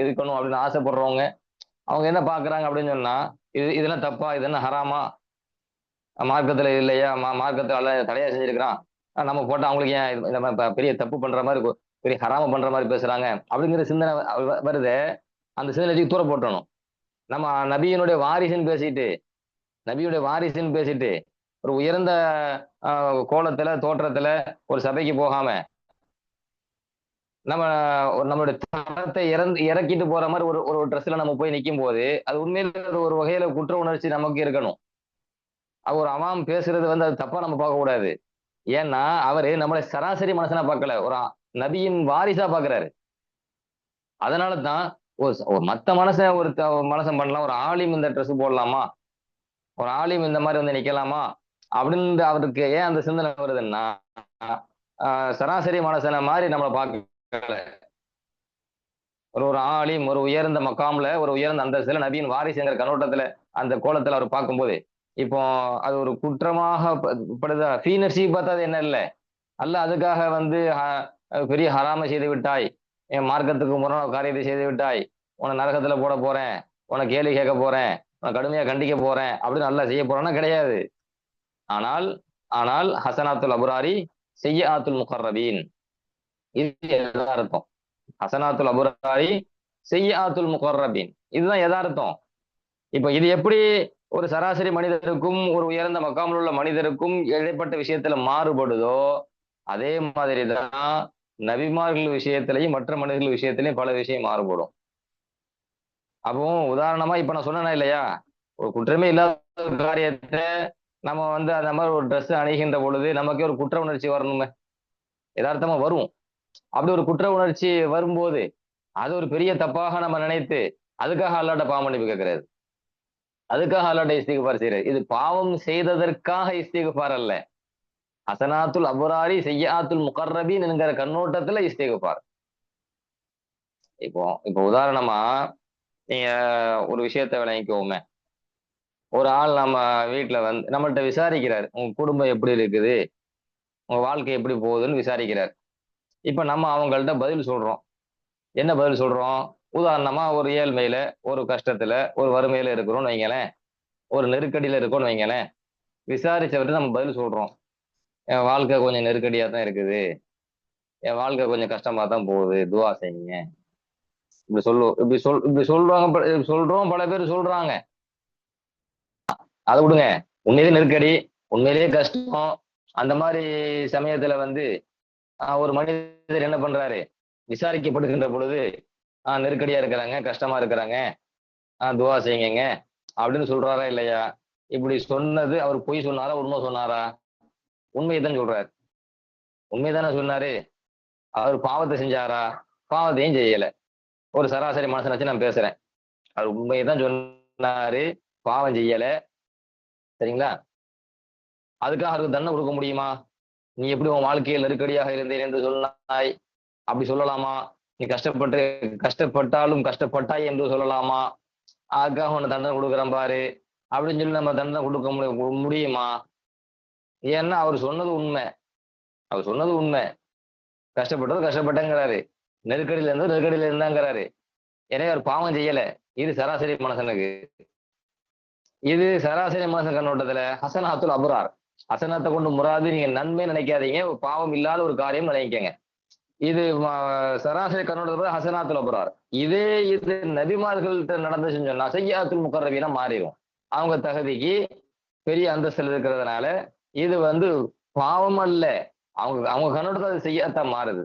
இருக்கணும் அப்படின்னு ஆசைப்படுறவங்க, அவங்க என்ன பாக்குறாங்க அப்படின்னு சொன்னா, இதெல்லாம் தப்பா, இது என்ன ஹராமா, மார்க்கத்துல இல்லையா, மார்க்கத்துல அல்ல தடையா செஞ்சிருக்கிறான், நம்ம போட்டா அவங்களுக்கு ஏன் நம்ம பெரிய தப்பு பண்ற மாதிரி, பெரிய ஹராம பண்ற மாதிரி பேசுறாங்க அப்படிங்கிற சிந்தனை வருது. அந்த சிந்தனை தூர போட்டணும். நம்ம நபியினுடைய வாரிசுன்னு பேசிட்டு, நபியுடைய வாரிசுன்னு பேசிட்டு ஒரு உயர்ந்த கோலத்துல தோற்றத்துல ஒரு சபைக்கு போகாம நம்ம நம்மளுடைய தரத்தை இறக்கிட்டு போற மாதிரி ஒரு ஒரு ட்ரெஸ்ல நம்ம போய் நிற்கும் போது அது உண்மையில ஒரு வகையில குற்ற உணர்ச்சி நமக்கு இருக்கணும். அவர் அவாம் பேசுறது வந்து அது தப்பா நம்ம பார்க்க கூடாது. ஏன்னா அவரு நம்மளை சராசரி மனுஷனா பார்க்கல, ஒரு நபியின் வாரிசா பாக்குறாரு. அதனால தான் மத்த மனுஷன் ஒரு மனுஷன் பண்ணலாம், ஒரு ஆலிம் இந்த ட்ரெஸ் போடலாமா, ஒரு ஆலிம் இந்த மாதிரி வந்து நிக்கலாமா அப்படின்னு அவருக்கு ஏன் அந்த சிந்தனை வருதுன்னா, சராசரி மனுஷனை மாதிரி நம்மளை பார்க்கல. ஒரு ஆலிம் ஒரு உயர்ந்த மக்காம்ல ஒரு உயர்ந்த அந்தஸ்துல நபியின் வாரிசுங்கிற கண்ணோட்டத்துல அந்த கோலத்துல அவர் பார்க்கும்போது இப்போ அது ஒரு குற்றமாக படுதா? ஃபீனர்சி பார்த்தா அது என்ன இல்லை, அல்ல அதுக்காக வந்து பெரிய ஹராம செய்து விட்டாய், என் மார்க்கத்துக்கு முரணான காரியத்தை செய்து விட்டாய், உன நரகத்துல போட போறேன், உன கேள்வி கேட்க போறேன், உன கடுமையா கண்டிக்க போறேன் அப்படின்னு நல்லா செய்ய போறான்னா கிடையாது. ஆனால் ஆனால் ஹசனாத்துல் அபுராரி செய்யாத்துல் முகர்ரபீன், இது யதார்த்தம். ஹசனாத்துல் அபுராரி செய்யாத்துல் முகர்ரபீன், இதுதான் யதார்த்தம். இப்ப இது எப்படி ஒரு சராசரி மனிதருக்கும் ஒரு உயர்ந்த மக்காமில் உள்ள மனிதருக்கும் இடைப்பட்ட விஷயத்துல மாறுபடுதோ, அதே மாதிரிதான் நபிமார்கள் விஷயத்திலையும் மற்ற மனிதர்கள் விஷயத்திலையும் பல விஷயம் மாறுபடும். அப்போ உதாரணமா இப்ப நான் சொன்னேன்னா இல்லையா, ஒரு குற்றமே இல்லாத காரியத்தை நம்ம வந்து அந்த மாதிரி ஒரு ட்ரெஸ் அணிகின்ற பொழுது நமக்கே ஒரு குற்ற உணர்ச்சி வரணுமே, யதார்த்தமா வரும். அப்படி ஒரு குற்ற உணர்ச்சி வரும்போது அது ஒரு பெரிய தப்பாக நம்ம நினைத்து அதுக்காக அல்லாட்ட பாவ மன்னிப்பு கேட்கிறது, அதுக்காக அல்லாட்ட இஸ்திக்பார் செய்யறது. இது பாவம் செய்ததற்காக இஸ்திக்பார் அல்ல, ஹசனாத்துல் அபுராரி செய்யாத்துல் முகர்ரபீன் என்கிற கண்ணோட்டத்துல இஸ்திக்பார். இப்போ இப்போ உதாரணமா நீங்க ஒரு விஷயத்தை விளங்கிக்கோமே. ஒரு ஆள் நம்ம வீட்டுல வந்து நம்மள்ட்ட விசாரிக்கிறார், உங்க குடும்பம் எப்படி இருக்குது, உங்க வாழ்க்கை எப்படி போகுதுன்னு விசாரிக்கிறார். இப்ப நம்ம அவங்கள்ட்ட பதில் சொல்றோம். என்ன பதில் சொல்றோம்? உதாரணமா ஒரு ஏழ்மையில, ஒரு கஷ்டத்துல, ஒரு வறுமையில இருக்கிறோம்னு வைங்களேன், ஒரு நெருக்கடியில இருக்கோம்னு வைங்களேன். விசாரிச்சவர்கிட்ட நம்ம பதில் சொல்றோம். என் வாழ்க்கை கொஞ்சம் நெருக்கடியா தான் இருக்குது, என் வாழ்க்கை கொஞ்சம் கஷ்டமா தான் போகுது, துவா செய்யுங்க. இப்படி சொல்றாங்க, சொல்றோம், பல பேர் சொல்றாங்க. அதை விடுங்க. உண்மையிலே நெருக்கடி, உண்மையிலேயே கஷ்டம். அந்த மாதிரி சமயத்துல வந்து ஒரு மனிதர் என்ன பண்றாரு, விசாரிக்கப்படுகின்ற பொழுது நெருக்கடியா இருக்கிறாங்க, கஷ்டமா இருக்கிறாங்க, துவா செய்யுங்க அப்படின்னு சொல்றாரா இல்லையா? இப்படி சொன்னது அவர் பொய் சொன்னாரா, உண்மை சொன்னாரா? உண்மையைதான் சொல்றாரு. உண்மைதானே சொன்னாரு. அவர் பாவத்தை செஞ்சாரா? பாவத்தையும் செய்யல. ஒரு சராசரி மனுஷன் வச்சு நான் பேசுறேன். அவர் உண்மையைதான் சொன்னாரு, பாவம் செய்யல. சரிங்களா? அதுக்காக அவருக்கு தண்டனை கொடுக்க முடியுமா? நீ எப்படி உன் வாழ்க்கையில் நெருக்கடியாக இருந்தேன் என்று சொன்னாய், அப்படி சொல்லலாமா? நீ கஷ்டப்பட்டாலும் கஷ்டப்பட்டாய் என்று சொல்லலாமா? அதுக்காக உன்னை தண்டனை கொடுக்குறேன் பாரு அப்படின்னு சொல்லி நம்ம தண்டனை கொடுக்க முடியுமா? ஏன்னா அவர் சொன்னது உண்மை. அவர் சொன்னது உண்மை. கஷ்டப்பட்டது கஷ்டப்பட்டேங்கிறாரு, நெருக்கடியில இருந்து நெருக்கடியில இருந்தாங்கிறாரு. எனவே அவர் பாவம் செய்யல. இது சராசரி மனுஷனுக்கு. இது சராசரி மனுஷன் கண்ணோட்டத்துல ஹசனாத்துல் அபுரார். ஹசனத்தை கொண்டு முறாது நீங்க நன்மை நினைக்காதீங்க, பாவம் இல்லாத ஒரு காரியம் நினைக்கங்க. இது சராசரி கண்ணோட்டத்துல ஹசனாத்துல் அபுரார். இதே இது நபிமார்கள்ட்ட நடந்துச்சுன்னு சொன்னா செய்யாத்துல் முகர்ரபீனா மாறிடும். அவங்க தகுதிக்கு பெரிய அந்தஸ்தில் இருக்கிறதுனால இது வந்து பாவம் அல்ல. அவங்க அவங்க கண்ணோட்டத்தை அது செய்யாத்தான் மாறுது.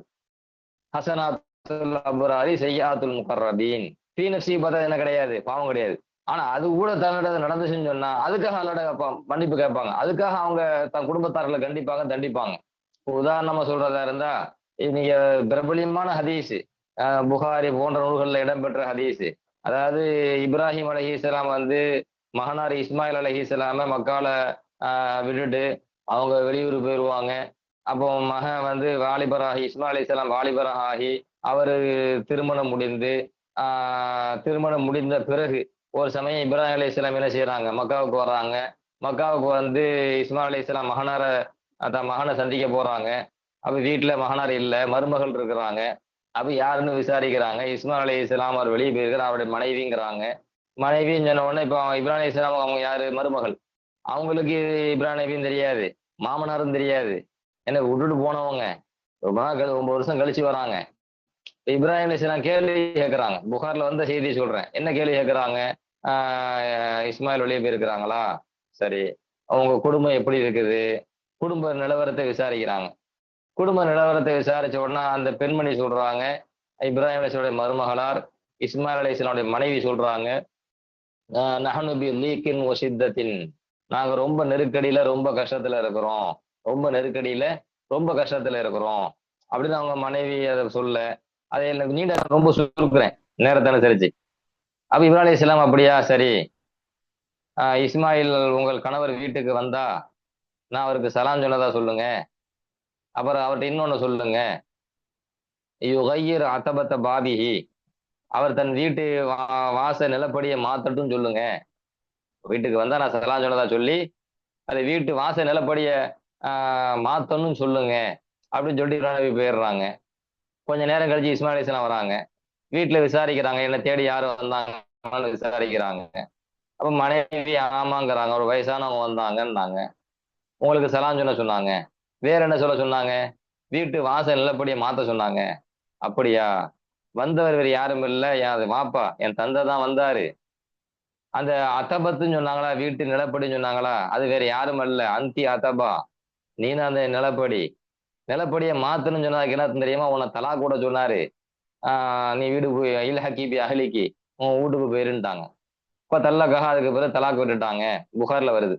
ஹசனாத்துல் அபுராரி செய்யாத்துல் முகர்ரபீன். பீனப்சி பார்த்தா என்ன கிடையாது, பாவம் கிடையாது. ஆனா அது கூட தன்னிடம் நடந்துச்சுன்னு சொன்னா அதுக்காக அல்லோட மன்னிப்பு கேட்பாங்க. அதுக்காக அவங்க தன் குடும்பத்தார்களை கண்டிப்பாங்க, தண்டிப்பாங்க. உதாரணமா சொல்றதா இருந்தா, நீங்க பிரபலியமான ஹதீஸ், புகாரி போன்ற நூல்கள்ல இடம்பெற்ற ஹதீஸ். அதாவது இப்ராஹிம் அலைஹிஸ்ஸலாம் வந்து மகனார் இஸ்மாயில் அலைஹிஸ்ஸலாம மக்கால விட்டுட்டு அவங்க வெளியூர் போயிடுவாங்க. அப்போ மகன் வந்து வாலிபராகி, இஸ்மாயில் அலைஹிஸ்ஸலாம் வாலிபராகி அவரு திருமணம் முடிந்து திருமணம் முடிந்த பிறகு ஒரு சமயம் இப்ராஹிம் அலைஹிஸ்ஸலாம் என்ன செய்யறாங்க, மக்காவுக்கு வர்றாங்க. மக்காவுக்கு வந்து இஸ்மாயில் அலைஹிஸ்ஸலாம் மகனார தன் மகனை சந்திக்க போறாங்க. அப்ப வீட்டுல மகனார் இல்ல, மருமகள் இருக்கிறாங்க. அப்ப யாருன்னு விசாரிக்கிறாங்க. இஸ்மாயில் அலைஹிஸ்ஸலாம் அவர் வெளியே போயிருக்கிற அவருடைய மனைவிங்கிறாங்க. மனைவின்னு சொன்ன உடனே இப்போ இப்ராஹிம் அலைஹிஸ்ஸலாம் அவங்க யாரு, மருமகள். அவங்களுக்கு இப்ராஹிம் நபியும் தெரியாது, மாமனாரும் தெரியாது. என்ன விட்டுட்டு போனவங்க ரொம்ப நாள் 9 வருஷம் கழிச்சு வராங்க. இப்ராஹிம் அலைஹிஸ்ஸலாம் கேள்வி கேட்கிறாங்க. புகார்ல வந்த செய்தி சொல்றேன். என்ன கேள்வி கேட்கிறாங்க? இஸ்மாயில் வெளியே போயிருக்கிறாங்களா? சரி, அவங்க குடும்பம் எப்படி இருக்குது? குடும்ப நிலவரத்தை விசாரிக்கிறாங்க. குடும்ப நிலவரத்தை விசாரிச்ச உடனே அந்த பெண்மணி சொல்றாங்க, இப்ராஹிம் அலைஹிஸ்ஸலாமுடைய மருமகளார் இஸ்மாயில் அலைஹிஸ்ஸலாமுடைய மனைவி சொல்றாங்க, நஹனு பி லீக்கின் வ ஷித்தத்தின். நாங்க ரொம்ப நெருக்கடியில ரொம்ப கஷ்டத்துல இருக்கிறோம், ரொம்ப நெருக்கடியில ரொம்ப கஷ்டத்துல இருக்கிறோம் அப்படின்னு அவங்க மனைவி அதை சொல்ல, அதை எனக்கு நீண்ட ரொம்ப சுருக்குறேன் நேரத்தை அனுசரிச்சு. அப்ப இப்ராஹிம் அலைஹிஸ்ஸலாம் அப்படியா, சரி, இஸ்மாயில் உங்கள் கணவர் வீட்டுக்கு வந்தா நான் அவருக்கு சலாம் சொன்னதா சொல்லுங்க. அப்புறம் அவர்கிட்ட இன்னொன்னு சொல்லுங்க, யுகையிர் அத்தபத்த பாபிஹி, அவர் தன் வீட்டு வாச நிலப்படியை மாத்தட்டும் சொல்லுங்க. வீட்டுக்கு வந்தா நான் சலாம் சொன்னதா சொல்லி அதை வீட்டு வாச நிலப்படிய மாத்தணும்னு சொல்லுங்க அப்படின்னு சொல்லிட்டு இப்ராஹிம் நபி போயிடுறாங்க. கொஞ்ச நேரம் கழிச்சு இஸ்மாயில் அலைஹிஸ்ஸலாம் வராங்க. வீட்டுல விசாரிக்கிறாங்க, என்ன தேடி யாரும் வந்தாங்கன்னு விசாரிக்கிறாங்க. அப்ப மனைவி ஆமாங்கிறாங்க, ஒரு வயசானவங்க வந்தாங்கன்னாங்க. உங்களுக்கு சலாம் சொல்ல சொன்னாங்க. வேற என்ன சொல்ல சொன்னாங்க? வீட்டு வாசல் நிலப்படியை மாத்த சொன்னாங்க. அப்படியா? வந்தவர் வேறு யாரும் இல்ல, என் வாப்பா என் தந்தை தான் வந்தாரு. அந்த அத்தபத்துன்னு சொன்னாங்களா, வீட்டு நிலப்படின்னு சொன்னாங்களா, அது வேற யாரும் அல்ல, அந்தி அத்தபா, நீதான் அந்த நிலப்படி. நிலப்படியை மாத்தணும்னு சொன்னதுக்கு என்ன தெரியுமா? உன்னை தலா கூட சொன்னாரு. நீ வீடு போய் இல் ஹக்கீபி அஹ்லிக்கு, உன் வீட்டுக்கு போயிருந்துட்டாங்க. இப்ப தல்லக்கஹா, அதுக்கு பிறகு தலாக்கு விட்டுட்டாங்க. புகார்ல வருது.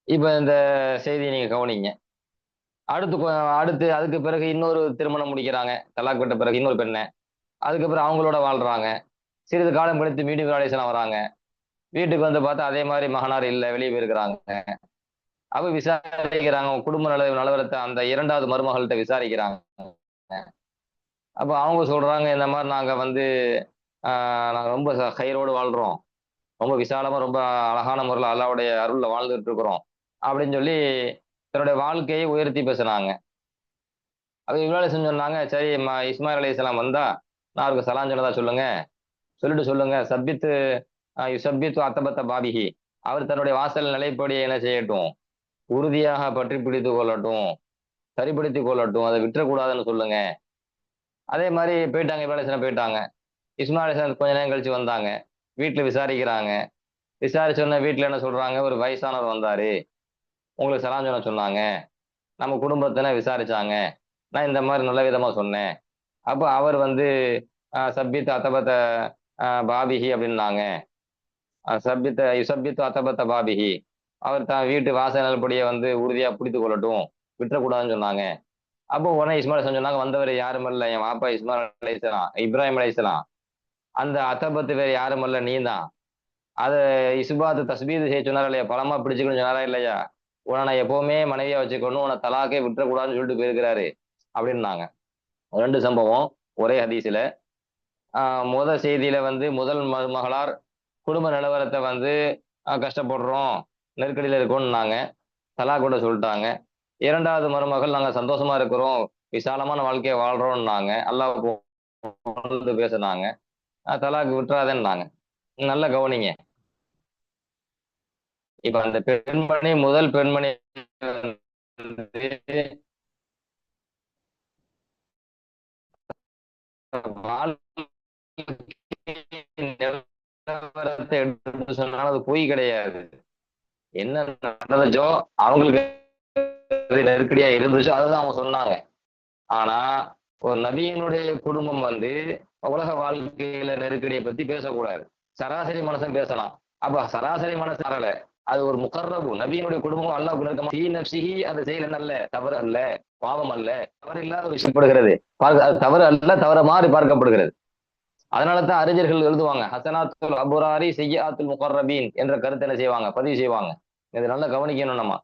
இப்ப இந்த செய்தியை நீங்க கவனிங்க. அடுத்து அடுத்து அதுக்கு பிறகு இன்னொரு திருமணம் முடிக்கிறாங்க. தலாக் விட்ட பிறகு இன்னொரு பெண்ண. அதுக்கப்புறம் அவங்களோட வாழ்றாங்க. சிறிது காலம் கழித்து மீண்டும் அலைஹிஸ்ஸலாம் வராங்க. வீட்டுக்கு வந்து பார்த்தா அதே மாரி மகனார் இல்ல, வெளிய போயிருக்கிறாங்க. அப்ப விசாரிக்கிறாங்க. குடும்ப நிலவரத்த அந்த 2வது மருமகள்ட்ட விசாரிக்கிறாங்க. அப்ப அவங்க சொல்றாங்க, இந்த மாரி நாங்க வந்து ஆ நாங்க ரொம்ப கயிறோடு வாழ்றோம். ரொம்ப விசாலமா, ரொம்ப அழகான முறையில அல்லாஹ்வுடைய அருள்ல வாழ்ந்துட்டு இருக்கிறோம். அப்படின்னு சொல்லி தன்னுடைய வாழ்க்கையை உயர்த்தி பேசுனாங்க. அப்ப இப்ராஹிம் அலைஹிஸ்ஸலாம் சொன்னாங்க, சரி இஸ்மாயில் அலைஹிஸ்ஸலாம் வந்தா, நான் அவருக்கு சலாம் சொன்னதா சொல்லுங்க. சொல்லிட்டு சொல்லுங்க, சப்பித்து யுசப்பித்து அத்தபத்த பாபிஹி. அவர் தன்னுடைய வாசல் நிலைப்படி என்ன செய்யட்டும்? உறுதியாக பற்றி பிடித்துக் கொள்ளட்டும். சரிப்படுத்திக் கொள்ளட்டும். அதை விட்டுறக்கூடாதுன்னு சொல்லுங்க. அதே மாரி போயிட்டாங்க. இப்ராஹிம் அலைஹிஸ்ஸலாம் போயிட்டாங்க. இஸ்மாயில் அலைஹிஸ்ஸலாம் கொஞ்ச நேரம் கழிச்சு வந்தாங்க. வீட்ல விசாரிக்கிறாங்க. விசாரிச்சோனே வீட்ல என்ன சொல்றாங்க, ஒரு வயசானவர் வந்தாரு. உங்களுக்கு சலாம் சொல்ல சொன்னாங்க. நம்ம குடும்பத்தின விசாரிச்சாங்க. நான் இந்த மாரி நல்ல விதமா சொன்னேன். அப்ப அவர் வந்து சப்பித் அத்தபத்த பாபிஹி அப்படின்னாங்க. சப்பித்த யுசப்பித்து அத்தபத்த பாபிஹி. அவர் தான் வீட்டு வாசல்படிய வந்து உறுதியா பிடித்துக் கொள்ளட்டும். விட்டுறக்கூடாதுன்னு சொன்னாங்க. அப்போ உடனே இஸ்மாயில் அலைஹிஸ்ஸலாம் சொன்னாங்க, வந்தவர் யாரும் இல்ல. என் வாப்பா இஸ்மாயில் அலைஹிஸ்ஸலாம், இப்ராஹிம் அலைஹிஸ்ஸலாம். அந்த அத்தபத்து வேற யாரும் இல்ல, நீதான். அத இஸ்பாத்து தஸ்பீது செய்ய சொன்னாரா இல்லையா? பலமா பிடிச்சுக்கணும்னு சொன்னாரா இல்லையா? உன்னை நான் எப்பவுமே மனைவியா வச்சுக்கணும். உன்னை தலாக்கே விட்டுறக்கூடாதுன்னு சொல்லிட்டு போயிருக்கிறாரு. அப்படின்னாங்க. 2 சம்பவம் ஒரே ஹதீஸ்ல. முதல் செய்தியில வந்து முதல் மருமகளார் குடும்ப நிலவரத்த வந்து கஷ்டப்படுறோம், நெருக்கடியில இருக்கோம்னாங்க. தலாக் கூட சொல்லிட்டாங்க. 2வது மருமகள் நாங்க சந்தோஷமா இருக்கிறோம், விசாலமான வாழ்க்கைய வாழ்றோம்னாங்க. அல்லாஹ் புகழ்ந்து பேசுனாங்க. தலாக் விட்டுறாதேன்னாங்க. நல்லா கவனிங்க. இப்ப அந்த பெண்மணி முதல் பெண்மணி வந்து வாழ்க்கை நிலவரத்தை எடுத்து சொன்னாலும் அது பொய் கிடையாது. என்ன நடந்துச்சோ அவங்களுக்கு அது நெருக்கடியா இருந்துச்சோ அதுதான் அவங்க சொன்னாங்க. ஆனா ஒரு நபியினுடைய குடும்பம் வந்து உலக வாழ்க்கையில நெருக்கடியை பத்தி பேசக்கூடாது. சராசரி மனுஷன் பேசலாம். அப்ப சராசரி மனுஷன் வரல. அது ஒரு முகர்ரபு நபியினுடைய குடும்பம் அல்லாஹ்வுக்கு நெருக்கமா ஃபீ நஃப்ஸிஹி, அந்த செயல் என்ன அல்ல, தவறு அல்ல, பாவம் அல்ல, தவறு இல்லாத ஒரு விஷயப்படுகிறது. அது தவறு அல்ல, தவற மாறி பார்க்கப்படுகிறது. அதனால தான் அறிஞர்கள் எழுதுவாங்க, ஹசனாத்துல் அபுராரி செய்யாத்துல் முகர்ரபீன் என்ற கருத்தை என்ன செய்வாங்க, பதிவு செய்வாங்க. இது நல்லா கவனிக்கணும் நம்ம.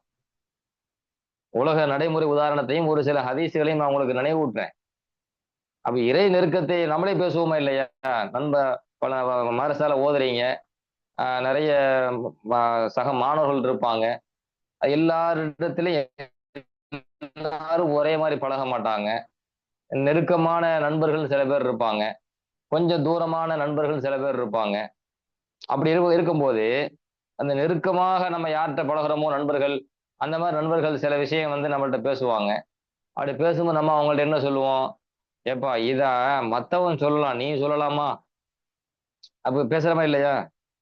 உலக நடைமுறை உதாரணத்தையும் ஒரு சில ஹதீஸ்களையும் நான் உங்களுக்கு நினைவூட்டுறேன். அப்ப இறை நெருக்கத்தை நம்மளே பேசுவோமா இல்லையா? நண்ப பல மதரசால ஓதுறீங்க. நிறைய சக மாணவர்கள் இருப்பாங்க. எல்லாரிடத்திலையும் எல்லாரும் ஒரே மாதிரி பழக மாட்டாங்க. நெருக்கமான நண்பர்கள் சில பேர் இருப்பாங்க. கொஞ்சம் தூரமான நண்பர்கள் சில பேர் இருப்பாங்க. அப்படி இருக்கும்போது அந்த நெருக்கமாக நம்ம யார்கிட்ட பழகுறோமோ நண்பர்கள், அந்த மாதிரி நண்பர்கள் சில விஷயம் வந்து நம்மள்ட்ட பேசுவாங்க. அப்படி பேசும்போது நம்ம அவங்கள்ட்ட என்ன சொல்லுவோம்? ஏப்பா இத மத்தவன் சொல்லலாம், நீ சொல்லலாமா? அப்ப பேசுறோமா இல்லையா?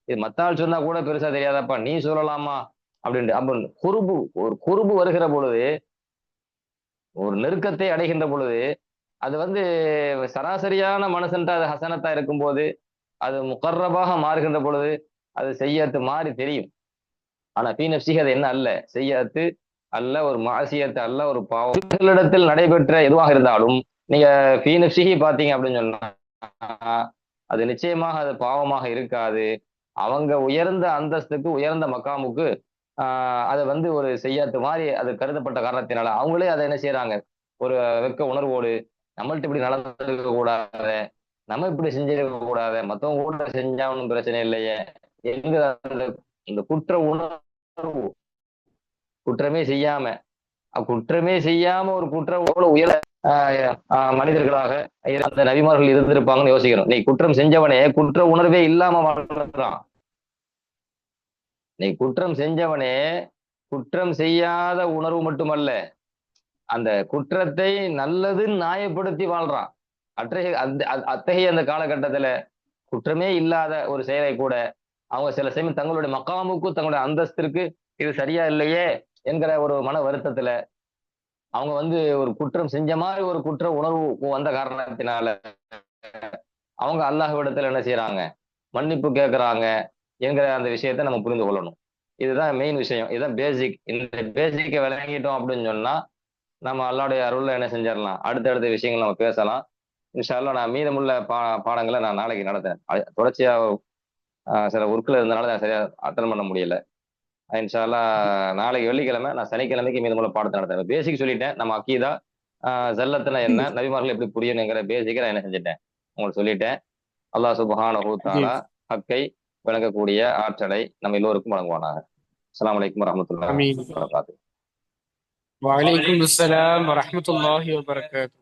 இது மத்த ஆள் சொன்னா கூட பெருசா தெரியாதாப்பா, நீ சொல்லலாமா? அப்படின்ட்டு. அப்ப ஒரு குறும்பு வருகிற பொழுது, ஒரு நெருக்கத்தை அடைகின்ற பொழுது, அது வந்து சராசரியான மனுஷன்ட்ட அது ஹசனத்தா இருக்கும்போது, அது முகர்ரபாக மாறுகின்ற பொழுது, அது செய்யத்து மாறி தெரியும். ஆனா ஃபீ நஃப்ஸிஹி அது என்ன அல்ல, செய்யத்து அல்ல, ஒரு மாசியத்து அல்ல, ஒரு பாவம். மக்களிடத்தில் நடைபெற்ற எதுவாக இருந்தாலும், நீங்க ஃபீ நஃப்ஸிஹி பார்த்தீங்க அப்படின்னு சொன்னா, அது நிச்சயமாக அது பாவமாக இருக்காது. அவங்க உயர்ந்த அந்தஸ்துக்கு, உயர்ந்த மக்காமுக்கு அத வந்து ஒரு செய்யாத்து மாரி அது கருதப்பட்ட காரணத்தினால, அவங்களே அத என்ன செய்றாங்க, ஒரு வெட்க உணர்வோடு, நம்மள்ட்ட இப்படி நடந்திருக்க கூடாதே, நம்ம இப்படி செஞ்சிருக்க கூடாதே, மத்தவங்க கூட செஞ்சா ஒண்ணும் பிரச்சனை இல்லையே, என்கிற அந்த இந்த குற்ற உணர்வு, குற்றமே செய்யாம குற்றமே செய்யாம ஒரு குற்றம் எவ்வளவு உயர மனிதர்களாக அந்த நபிமார்கள் இருந்திருப்பாங்கன்னு யோசிக்கிறோம். நீ குற்றம் செஞ்சவனே குற்ற உணர்வே இல்லாம வாழ்றான். நீ குற்றம் செஞ்சவனே குற்றம் செய்யாத உணர்வு மட்டுமல்ல, அந்த குற்றத்தை நல்லதுன்னு நியாயப்படுத்தி வாழ்றான். அத்தகைய அந்த காலகட்டத்துல குற்றமே இல்லாத ஒரு செயலை கூட அவங்க சில சமயம் தங்களுடைய மக்காமுக்கும் தங்களுடைய அந்தஸ்திற்கு இது சரியா இல்லையே என்கிற ஒரு மன வருத்தத்துல அவங்க வந்து ஒரு குற்றம் செஞ்ச மாதிரி ஒரு குற்ற உணர்வு வந்த காரணத்தினால அவங்க அல்லாஹ்விடத்துல என்ன செய்யறாங்க, மன்னிப்பு கேட்கறாங்க என்கிற அந்த விஷயத்தை நம்ம புரிந்து கொள்ளணும். இதுதான் மெயின் விஷயம், இதுதான் பேசிக். இந்த பேசிக்கை விளங்கிட்டோம் அப்படின்னு சொன்னா நம்ம அல்லாவுடைய அருள்ல என்ன செஞ்சிடலாம், அடுத்தடுத்த விஷயங்கள் நம்ம பேசலாம். இன்ஷா அல்லாஹ் நான் மீதமுள்ள பாடங்களை நான் நாளைக்கு நடத்துறேன். தொடர்ச்சியா சில ஒர்க்கில் இருந்தனால நான் சரியா அட்டன் பண்ண முடியல. இன்ஷா அல்லாஹ் நாளைக்கு வெள்ளிக்கிழமை நான் சனிக்கிழமைக்கு மீதமுள்ள பாடத்தை நடத்துறேன். பேசிக் சொல்லிட்டேன், நம்ம அக்கீதா ஜல்லத்துனா என்ன, நபிமார்கள் எப்படி புரியணுங்கிற பேசிக்கை நான் என்ன செஞ்சுட்டேன் உங்களுக்கு சொல்லிட்டேன். அல்லாஹ் சுப்ஹானஹு जी தஆலா ஹக்கை விளங்கக்கூடிய ஆற்றலை நம்ம எல்லோருக்கும் வழங்குவானாக. அஸ்ஸலாமு அலைக்கும் வரஹ்மத்துல்லாஹி आमीन। வபரகாத்துஹு. वालेकुम अस्सलाम वरहमतुल्लाहि वबरकातुहू।